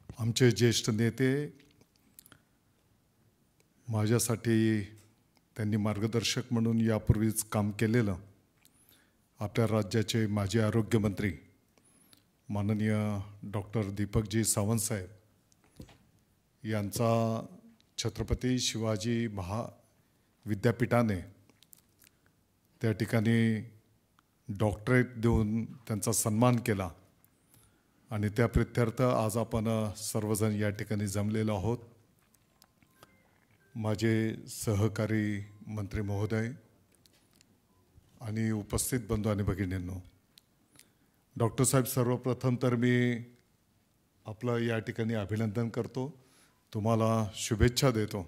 आमचे ज्येष्ठ नेते, माझ्यासाठी त्यांनी मार्गदर्शक म्हणून यापूर्वीच काम केलेलं आपल्या राज्याचे माजी आरोग्यमंत्री माननीय डॉक्टर दीपकजी सावंत साहेब यांचा छत्रपती शिवाजी विद्यापीठाने त्या ठिकाणी डॉक्टरेट देऊन त्यांचा सन्मान केला आणि त्या प्रित्यर्थ आज आपण सर्वजण या ठिकाणी जमलेलो आहोत। माझे सहकारी मंत्री महोदय आणि उपस्थित बंधू आणि भगिनींनो, डॉक्टर साहेब, सर्वप्रथम तर मी आपलं या ठिकाणी अभिनंदन करतो, तुम्हाला शुभेच्छा देतो।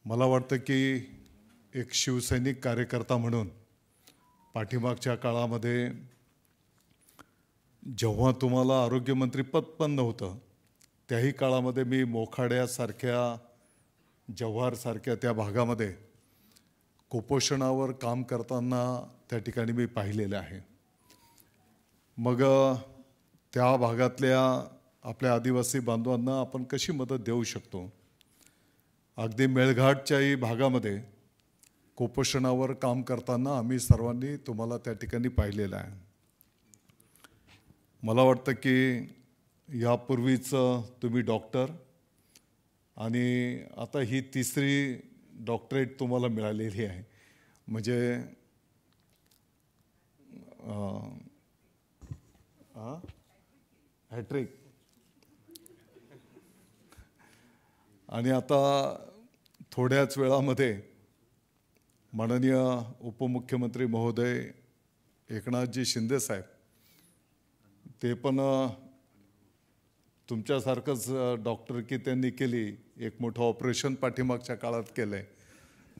मला वाटतं की एक शिवसैनिक कार्यकर्ता म्हणून पाठीमागच्या काळामध्ये जेव्हा तुम्हाला आरोग्यमंत्री पद पण नव्हतं, त्याही काळामध्ये मी मोखाड्यासारख्या, जव्हारसारख्या त्या भागामध्ये कुपोषणावर काम करताना त्या ठिकाणी मी पाहिलेलं आहे। मग त्या भागातल्या आपल्या आदिवासी बांधवांना आपण कशी मदत देऊ शकतो, अगदी मेळघाटच्याही भागामध्ये कुपोषणावर काम करताना आम्ही सर्वांनी तुम्हाला त्या ठिकाणी पाहिलेलं आहे। मला वाटतं की यापूर्वीच तुम्ही डॉक्टर आणि आता ही तिसरी डॉक्टरेट तुम्हाला मिळालेली आहे, म्हणजे हॅट्रिक। आणि आता थोड्याच वेळामध्ये माननीय उपमुख्यमंत्री महोदय एकनाथजी शिंदे साहेब ते पण तुमच्यासारखंच डॉक्टर की त्यांनी केली, एक मोठं ऑपरेशन पाठीमागच्या काळात केलं आहे,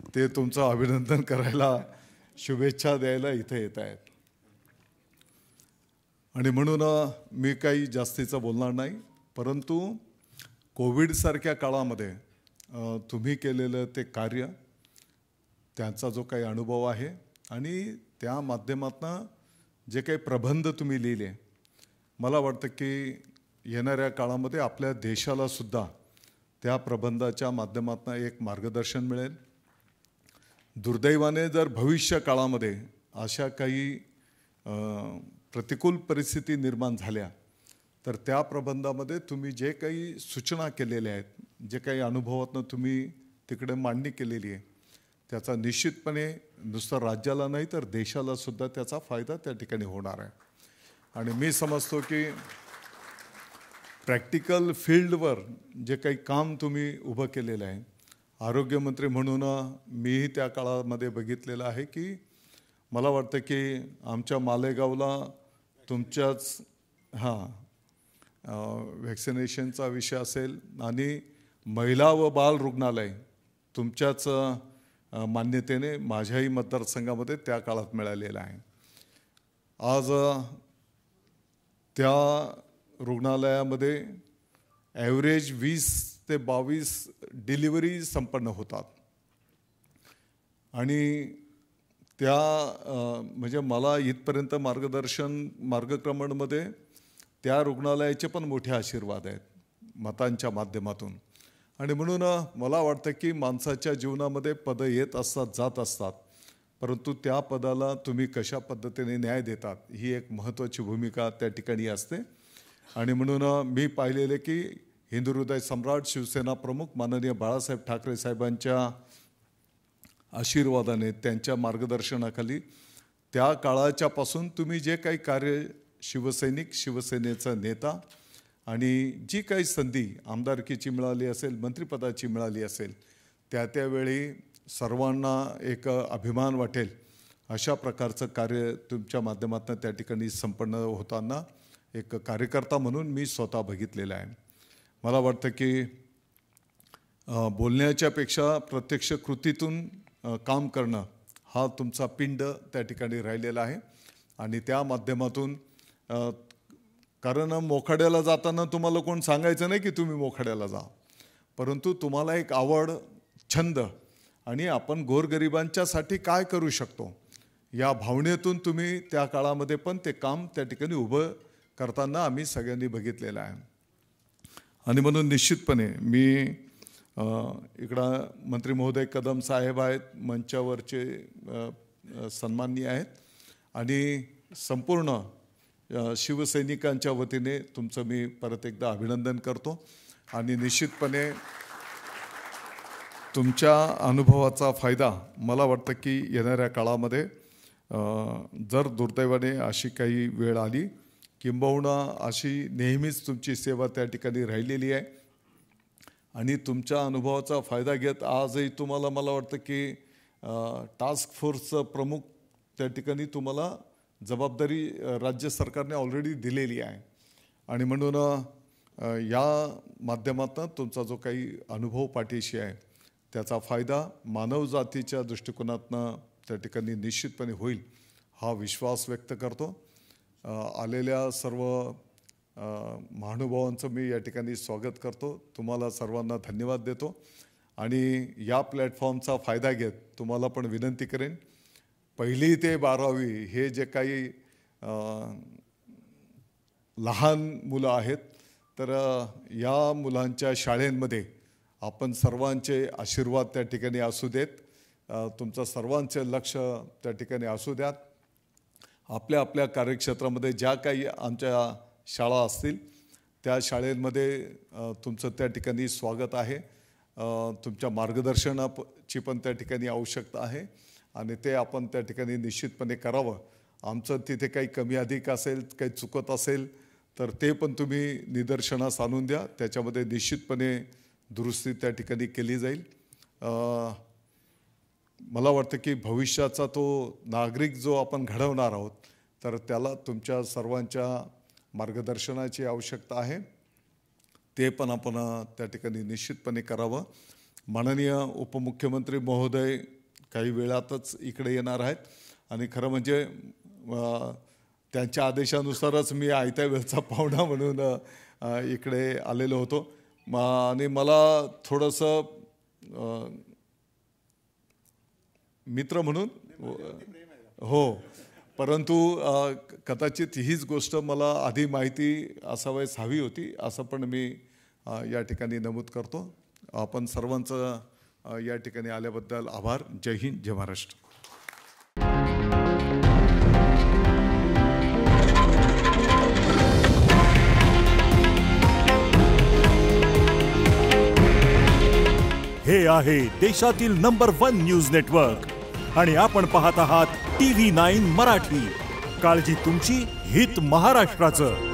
ते तुमचं अभिनंदन करायला, शुभेच्छा द्यायला इथे येत आहेत। आणि म्हणून मी काही जास्तीचं बोलणार नाही, परंतु कोविडसारख्या काळामध्ये तुम्ही केलेलं ते कार्य, त्यांचा जो काही अनुभव आहे आणि त्या माध्यमातून जे काही प्रबंध तुम्ही लिहिले, मला वाटतं की येणाऱ्या काळामध्ये आपल्या देशाला सुद्धा त्या प्रबंधाच्या माध्यमातून एक मार्गदर्शन मिळेल। दुर्दैवाने जर भविष्य काळामध्ये अशा काही प्रतिकूल परिस्थिती निर्माण झाल्या तर त्या प्रबंधामध्ये तुम्ही जे काही सूचना केलेल्या आहेत, जे काही अनुभवातून तुम्ही तिकडे मांडणी केलेली आहे, त्याचा निश्चितपणे नुसतं राज्याला नाही तर देशाला सुद्धा त्याचा फायदा त्या ठिकाणी होणार आहे। आणि मी समजतो की प्रॅक्टिकल फील्डवर जे काही काम तुम्ही उभं केलेलं आहे, आरोग्यमंत्री म्हणून मीही त्या काळामध्ये बघितलेलं आहे की मला वाटतं की आमच्या मालेगावला तुमच्याच व्हॅक्सिनेशनचा विषय असेल आणि महिला व बाल रुग्णालय तुमच्याच मान्यतेने माझ्याही मतदारसंघामध्ये त्या काळात मिळालेलं आहे। आज त्या रुग्णालयामध्ये ॲव्हरेज 20 ते 22 डिलिव्हरी संपन्न होतात आणि त्या म्हणजे मला इथपर्यंत मार्गक्रमणमध्ये त्या रुग्णालयाचे पण मोठे आशीर्वाद आहेत मतांच्या माध्यमातून। आणि म्हणून मला वाटतं की माणसाच्या जीवनामध्ये पदं येत असतात, जात असतात, परंतु त्या पदाला तुम्ही कशा पद्धतीने न्याय देतात ही एक महत्त्वाची भूमिका त्या ठिकाणी असते। आणि म्हणून मी पाहिलेले की हिंदुहृदय सम्राट शिवसेना प्रमुख माननीय बाळासाहेब ठाकरे साहेबांच्या आशीर्वादाने, त्यांच्या मार्गदर्शनाखाली त्या काळाच्यापासून तुम्ही जे काही कार्य शिवसैनिक, शिवसेनेचा नेता आणि जी काही संधी आमदारकीची मिळाली असेल, मंत्रिपदाची मिळाली असेल, त्यावेळी सर्वांना एक अभिमान वाटेल अशा प्रकारचं कार्य तुमच्या माध्यमातून त्या ठिकाणी संपन्न होताना एक कार्यकर्ता म्हणून मी स्वतः बघितलेलं आहे। मला वाटतं की बोलण्याच्या पेक्षा प्रत्यक्ष कृतीतून काम करणं हा तुमचा पिंड त्या ठिकाणी राहिलेला आहे। आणि त्या माध्यमातून कारण मोखाड्याला जाताना तुम्हाला कोण सांगायचं नाही की तुम्ही मोखाड्याला जा, परंतु तुम्हाला एक आवड, छंद आणि आपण गोरगरिबांच्यासाठी काय करू शकतो या भावनेतून तुम्ही त्या काळामध्ये पण ते काम त्या ठिकाणी उभं करताना आम्ही सगळ्यांनी बघितलेलं आहे। आणि म्हणून निश्चितपणे मी इकडं मंत्री महोदय कदम साहेब आहेत, मंचावरचे सन्माननीय आहेत, आणि संपूर्ण शिवसैनिकांच्या वतीने तुमचं मी परत एकदा अभिनंदन करतो. आणि निश्चितपणे तुमच्या अनुभवाचा फायदा मला वाटतं की येणाऱ्या काळामध्ये जर दुर्दैवाने अशी काही वेळ आली, किंबहुना अशी नेहमीच तुमची सेवा त्या ठिकाणी राहिलेली आहे, आणि तुमच्या अनुभवाचा फायदा घेत आजही तुम्हाला मला वाटतं की टास्क फोर्सचं प्रमुख त्या ठिकाणी तुम्हाला जबाबदारी राज्य सरकारने ऑलरेडी दिलेली आहे. आणि म्हणून या माध्यमातून तुमचा जो काही अनुभव पाठीशी आहे त्याचा फायदा मानवजातीच्या दृष्टिकोनातनं त्या ठिकाणी निश्चितपणे होईल हा विश्वास व्यक्त करतो. आलेल्या सर्व महानुभावांचं मी या ठिकाणी स्वागत करतो. तुम्हाला सर्वांना धन्यवाद देतो. आणि या प्लॅटफॉर्मचा फायदा घेत तुम्हाला पण विनंती करेन, 1ली ते 12वी हे जे काही लहान मुलं आहेत, तर या मुलांच्या शाळेंमध्ये आपण सर्वांचे आशीर्वाद त्या ठिकाणी असू देत, तुमचं सर्वांचे लक्ष त्या ठिकाणी असू द्यात. आपल्या आपल्या कार्यक्षेत्रामध्ये ज्या काही आमच्या शाळा असतील त्या शाळेमध्ये तुमचं त्या ठिकाणी स्वागत आहे. तुमच्या मार्गदर्शनाची पण त्या ठिकाणी आवश्यकता आहे, आणि ते आपण त्या ठिकाणी निश्चितपणे करावं. आमचं तिथे काही कमी अधिक असेल, काही चुकत असेल तर ते पण तुम्ही निदर्शनास आणून द्या. त्याच्यामध्ये निश्चितपणे दुरुस्ती त्या ठिकाणी केली जाईल. मला वाटतं की भविष्याचा तो नागरिक जो आपण घडवणार आहोत, तर त्याला तुमच्या सर्वांच्या मार्गदर्शनाची आवश्यकता आहे. ते पण आपण त्या ठिकाणी निश्चितपणे करावं. माननीय उपमुख्यमंत्री महोदय काही वेळातच इकडे येणार आहेत, आणि खरं म्हणजे त्यांच्या आदेशानुसारच मी आयत्या वेळचा पाहुणा म्हणून इकडे आलेलो होतो. आणि मला थोडंसं मित्र म्हणून हो, परंतु कदाचित हीच गोष्ट मला आधी माहिती असावयास हवी होती, असं पण मी या ठिकाणी नमूद करतो. आपण सर्वांचं या ठिकाणी आल्याबद्दल आभार. जय हिंद, जय महाराष्ट्र. हे आहे देशातील नंबर 1 न्यूज नेटवर्क, आणि आपण पाहत आहात TV9 मराठी. काळजी तुमची, हित महाराष्ट्राचं.